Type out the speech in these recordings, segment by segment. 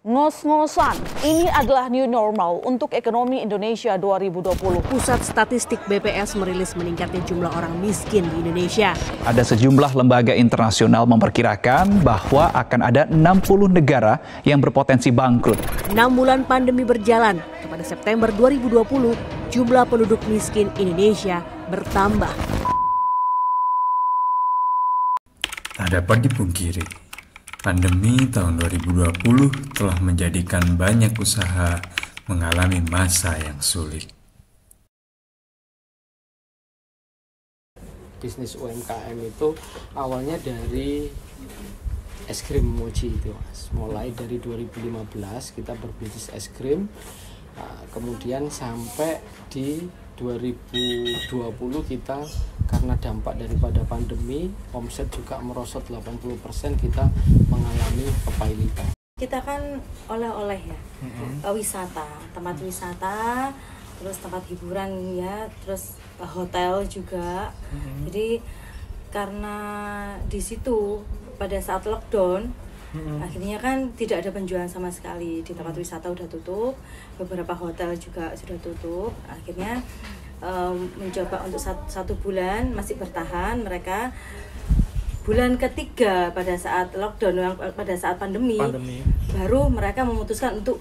Ngos-ngosan, ini adalah new normal untuk ekonomi Indonesia 2020. Pusat Statistik BPS merilis meningkatnya jumlah orang miskin di Indonesia. Ada sejumlah lembaga internasional memperkirakan bahwa akan ada 60 negara yang berpotensi bangkrut. 6 bulan pandemi berjalan, kepada September 2020, jumlah penduduk miskin Indonesia bertambah. Tak dapat dipungkiri, pandemi tahun 2020 telah menjadikan banyak usaha mengalami masa yang sulit. Bisnis UMKM itu awalnya dari es krim mochi itu, Mas. Mulai dari 2015 kita berbisnis es krim, kemudian sampai di 2020 kita karena dampak daripada pandemi, omset juga merosot 80%, kita mengalami kepailitan. Kita kan oleh-oleh ya, wisata, tempat wisata, terus tempat hiburan ya, terus hotel juga. Jadi karena di situ pada saat lockdown, akhirnya kan tidak ada penjualan sama sekali. Di tempat wisata udah tutup, beberapa hotel juga sudah tutup. Akhirnya mencoba untuk satu bulan masih bertahan. Mereka bulan ketiga pada saat lockdown, pada saat pandemi. Baru mereka memutuskan untuk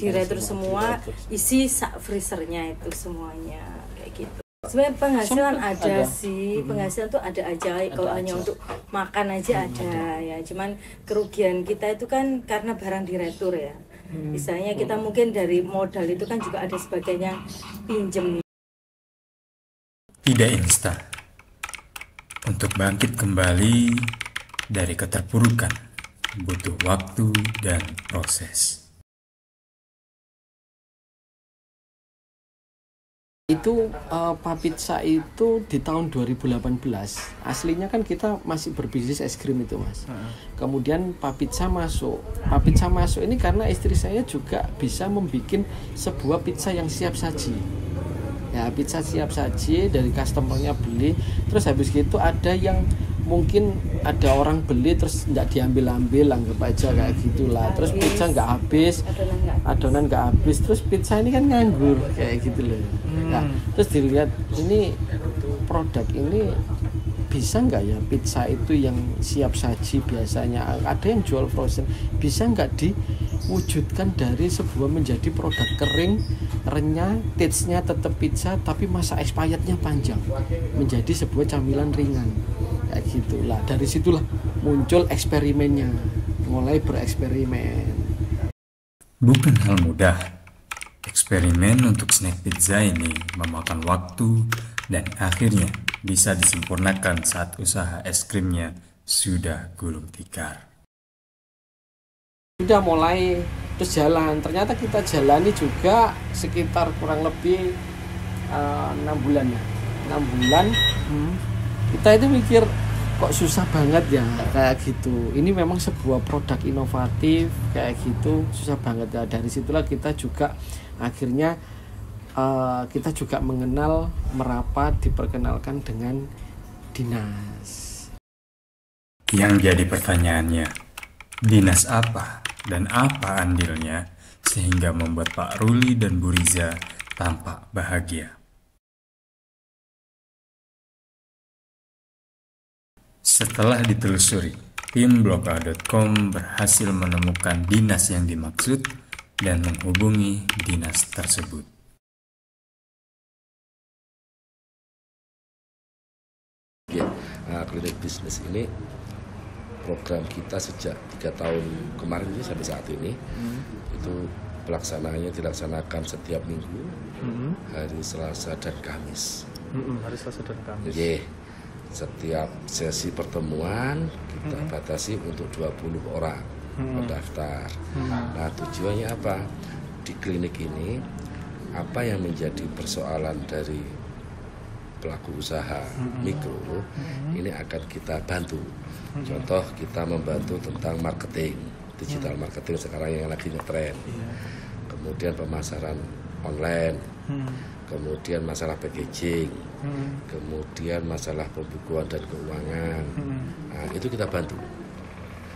diretur semua, isi freezernya itu semuanya kayak gitu. Sebenarnya penghasilan ada sih, penghasilan tuh ada aja, kalau hanya untuk makan aja ada ya. Cuman kerugian kita itu kan karena barang diretur ya. Misalnya kita mungkin dari modal itu kan juga ada sebagainya pinjem. Tidak instan. Untuk bangkit kembali dari keterpurukan butuh waktu dan proses. Itu Pak Pizza itu di tahun 2018 aslinya kan kita masih berbisnis es krim itu, Mas. Kemudian Pak Pizza masuk ini karena istri saya juga bisa membuat sebuah pizza yang siap saji ya, pizza siap saji dari customernya beli, terus habis gitu ada yang mungkin ada orang beli terus nggak diambil-ambil, anggap aja kayak gitulah, terus pizza nggak habis, adonan nggak habis, terus pizza ini kan nganggur kayak gitu loh. Nah, terus dilihat ini produk ini bisa nggak ya, pizza itu yang siap saji biasanya ada yang jual frozen, bisa nggak diwujudkan dari sebuah menjadi produk kering, renyah, taste-nya tetap pizza tapi masa expirednya panjang, menjadi sebuah camilan ringan kayak gitulah. Dari situlah muncul eksperimennya, mulai bereksperimen. Bukan hal mudah. Eksperimen untuk snack pizza ini memakan waktu dan akhirnya bisa disempurnakan saat usaha es krimnya sudah gulung tikar. Sudah mulai terus jalan, ternyata kita jalani juga sekitar kurang lebih 6 bulan ya. 6 bulan kita itu mikir kok susah banget ya kayak gitu. Ini memang sebuah produk inovatif kayak gitu, susah banget ya. Dari situlah kita juga akhirnya kita juga mengenal merapat, diperkenalkan dengan dinas. Yang jadi pertanyaannya, dinas apa dan apa andilnya sehingga membuat Pak Ruli dan Bu Riza tampak bahagia? Setelah ditelusuri, tim bloka.com berhasil menemukan dinas yang dimaksud dan menghubungi dinas tersebut. Klinik bisnis ini program kita sejak 3 tahun kemarin ini sampai saat ini itu pelaksanaannya dilaksanakan setiap minggu, hari Selasa dan Kamis. Hari Selasa dan Kamis. Setiap sesi pertemuan kita batasi untuk 20 orang mendaftar. Nah, tujuannya apa? Di klinik ini apa yang menjadi persoalan dari pelaku usaha mikro ini akan kita bantu. Contoh, kita membantu tentang marketing, digital marketing sekarang yang lagi ngetren. Kemudian pemasaran online, kemudian masalah packaging, kemudian masalah pembukuan dan keuangan. Nah, itu kita bantu.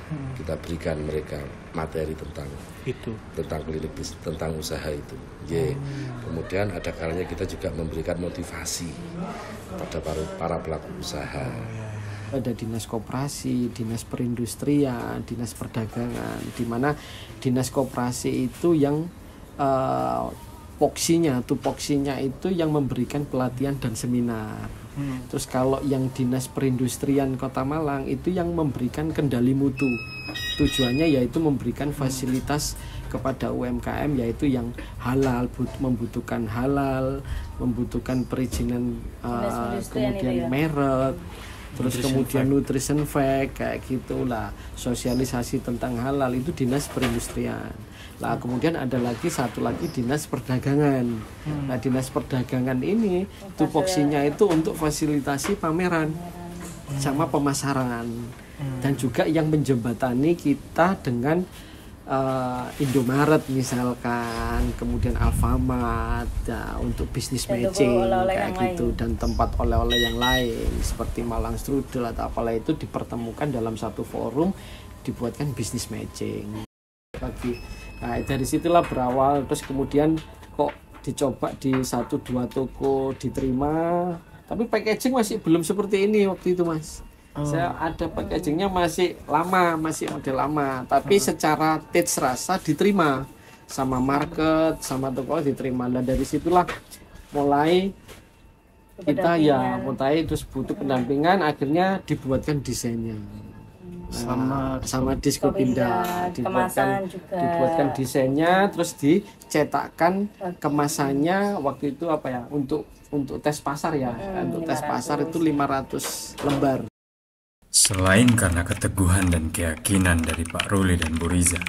Kita berikan mereka materi tentang klinik tentang usaha itu. Kemudian ada kalanya kita juga memberikan motivasi pada para pelaku usaha. Ada dinas koperasi, dinas perindustrian, dinas perdagangan, di mana dinas koperasi itu yang tupoksinya itu yang memberikan pelatihan dan seminar. Terus kalau yang dinas perindustrian Kota Malang itu yang memberikan kendali mutu. Tujuannya yaitu memberikan fasilitas kepada UMKM yaitu yang halal, membutuhkan halal, membutuhkan perizinan kemudian merek, terus kemudian nutrition fact kayak gitulah, sosialisasi tentang halal itu dinas perindustrian. Lah kemudian ada satu lagi dinas perdagangan. Nah dinas perdagangan ini tupoksinya itu untuk fasilitasi pameran sama pemasaran dan juga yang menjembatani kita dengan Indomaret misalkan, kemudian Alfamart untuk bisnis matching kayak gitu, dan tempat oleh-oleh yang lain seperti Malang Strudel atau apalah itu dipertemukan dalam satu forum, dibuatkan bisnis matching. Nah dari situlah berawal, terus kemudian kok dicoba di 1-2 toko diterima, tapi packaging masih belum seperti ini waktu itu Mas. Saya ada packagingnya masih model lama, tapi secara taste rasa diterima sama market, sama toko diterima. Dan dari situlah mulai kita mulai terus butuh pendampingan, akhirnya dibuatkan desainnya. Sama Diskopindah dibuatkan desainnya, terus dicetakkan kemasannya waktu itu untuk tes pasar untuk tes pasar itu 500 lembar. Selain karena keteguhan dan keyakinan dari Pak Ruli dan Bu Riza,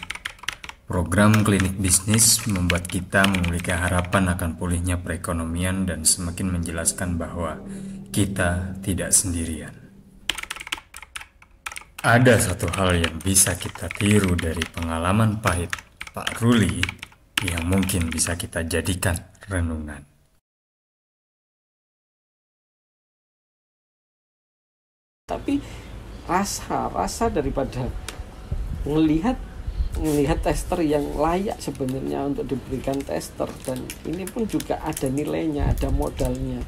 program klinik bisnis membuat kita memiliki harapan akan pulihnya perekonomian dan semakin menjelaskan bahwa kita tidak sendirian. Ada satu hal yang bisa kita tiru dari pengalaman pahit Pak Ruli yang mungkin bisa kita jadikan renungan. Tapi rasa daripada melihat tester yang layak sebenarnya untuk diberikan tester, dan ini pun juga ada nilainya, ada modalnya,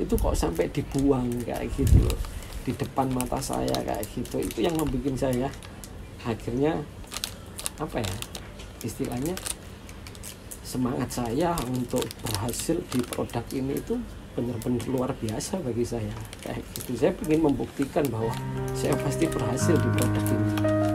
itu kok sampai dibuang kayak gitu loh di depan mata saya kayak gitu. Itu yang membuat saya akhirnya istilahnya semangat saya untuk berhasil di produk ini itu benar-benar luar biasa bagi saya kayak gitu. Saya ingin membuktikan bahwa saya pasti berhasil di produk ini.